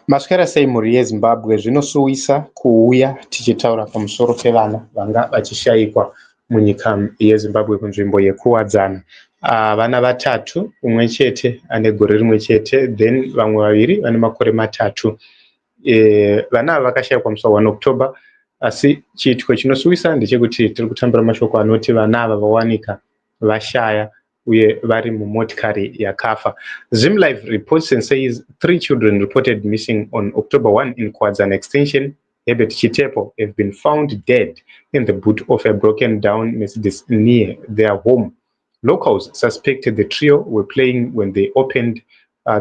Maswera sei mhuri yeZimbabwe zvinosuwisa kuuya tichitaura pamusoro pevana vanga vachishayikwa munyika yeZimbabwe kunzvimbo yekuwadzana. Vana vatatu, umwe chete ane gore rimwe chete, then vamwe vaviri vane makore matatu. Vana ava vakashayikwa musi wa 1 October, asi chiitiko chinosuwisa ndechekuti tiri kutambura mashoko anoti vana ava vawanika vashaya uye vari mumotikari yakafa. ZimLive reports and says 3 children reported missing on October 1 in Kuwadzana Extension, Herbert Chitepo, have been found dead in the boot of a broken down Mercedes near their home. Locals suspected the trio were playing when they opened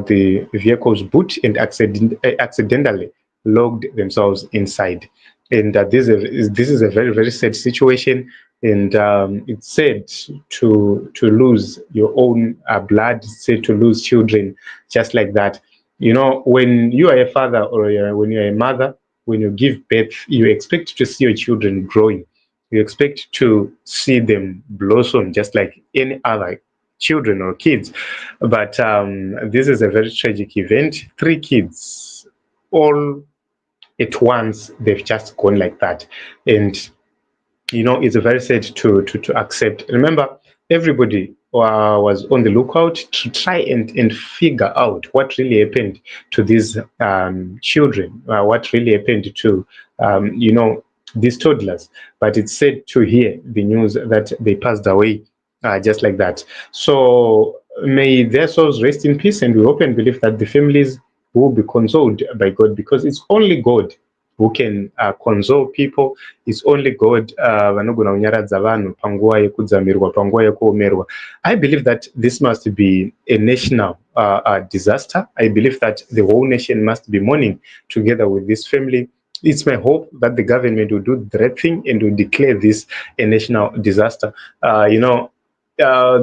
the vehicle's boot and accidentally locked themselves inside. And this is a very, very sad situation. And it's sad to lose your own blood. It's sad to lose children just like that. You know, when you are a father or when you are a mother, when you give birth, you expect to see your children growing. You expect to see them blossom just like any other children or kids. But this is a very tragic event. 3 kids, all at once, they've just gone like that. And you know, it's very sad to accept. Remember, everybody was on the lookout to try and figure out what really happened to these children, what really happened to, you know, these toddlers. But it's sad to hear the news that they passed away just like that. So may their souls rest in peace, and we hope and believe that the families will be consoled by God, because it's only God who can console people. It's only God vanogona kunyaradza vanhu panguva yekudzamirwa, panguva yekuomerwa. I believe that this must be a national disaster. I believe that the whole nation must be mourning together with this family. It's my hope that the government will do the right thing and will declare this a national disaster. You know,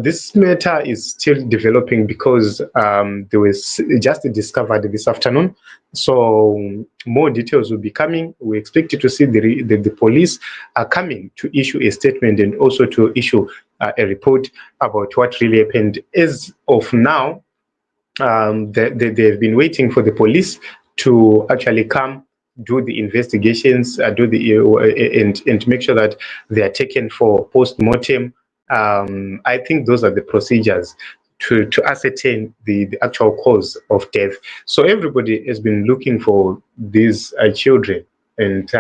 this matter is still developing because they were just discovered this afternoon. So more details will be coming. We expect to see the police are coming to issue a statement and also to issue a report about what really happened. As of now, they've been waiting for the police to actually come, do the investigations, and make sure that they are taken for post-mortem. I think those are the procedures to ascertain the actual cause of death. So everybody has been looking for these children, and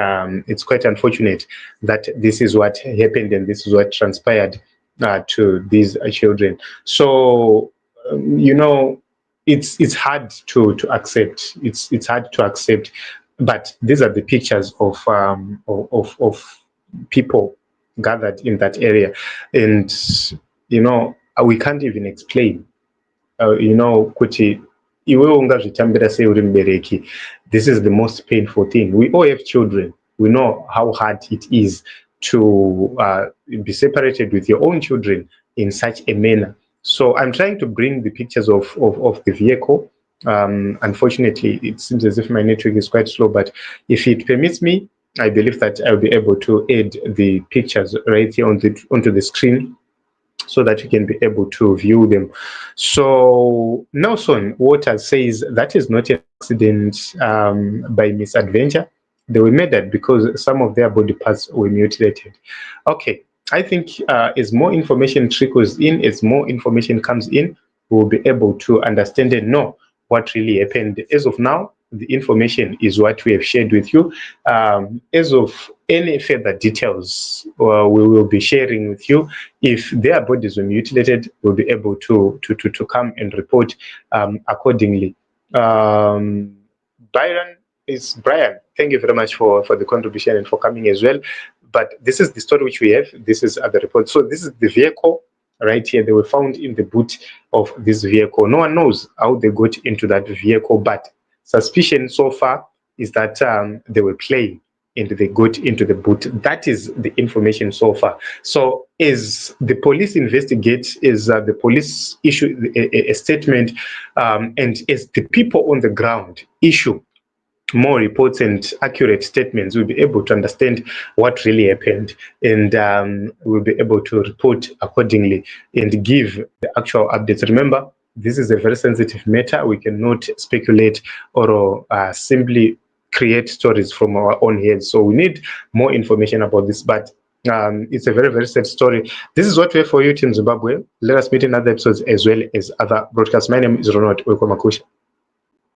it's quite unfortunate that this is what happened and this is what transpired to these children. So you know, it's hard to accept. It's hard to accept, but these are the pictures of people gathered in that area, and you know, we can't even explain. You know, kuti iwe ungazvitambira sei uri mubereki. This is the most painful thing. We all have children. We know how hard it is to be separated with your own children in such a manner. So I'm trying to bring the pictures of the vehicle. Unfortunately, it seems as if my network is quite slow, but if it permits me, I believe that I'll be able to add the pictures right here onto the screen so that you can be able to view them. So Nelson Waters says that is not an accident by misadventure. They were murdered because some of their body parts were mutilated. Okay, I think as more information trickles in, as more information comes in, we'll be able to understand and know what really happened. As of now, the information is what we have shared with you. As of any further details, we will be sharing with you. If their bodies were mutilated, we'll be able to come and report accordingly. Brian, thank you very much for the contribution and for coming as well. But this is the story which we have. This is the report. So this is the vehicle right here. They were found in the boot of this vehicle. No one knows how they got into that vehicle, but suspicion so far is that they were playing and they got into the boot. That is the information so far. So as the police investigate, as the police issue a statement, and as the people on the ground issue more reports and accurate statements, we'll be able to understand what really happened, and we'll be able to report accordingly and give the actual updates. Remember, this is a very sensitive matter. We cannot speculate or simply create stories from our own heads. So we need more information about this. But it's a very, very sad story. This is what we have for you, Team Zimbabwe. Let us meet in other episodes as well as other broadcasts. My name is Ronald Wekwamakosha.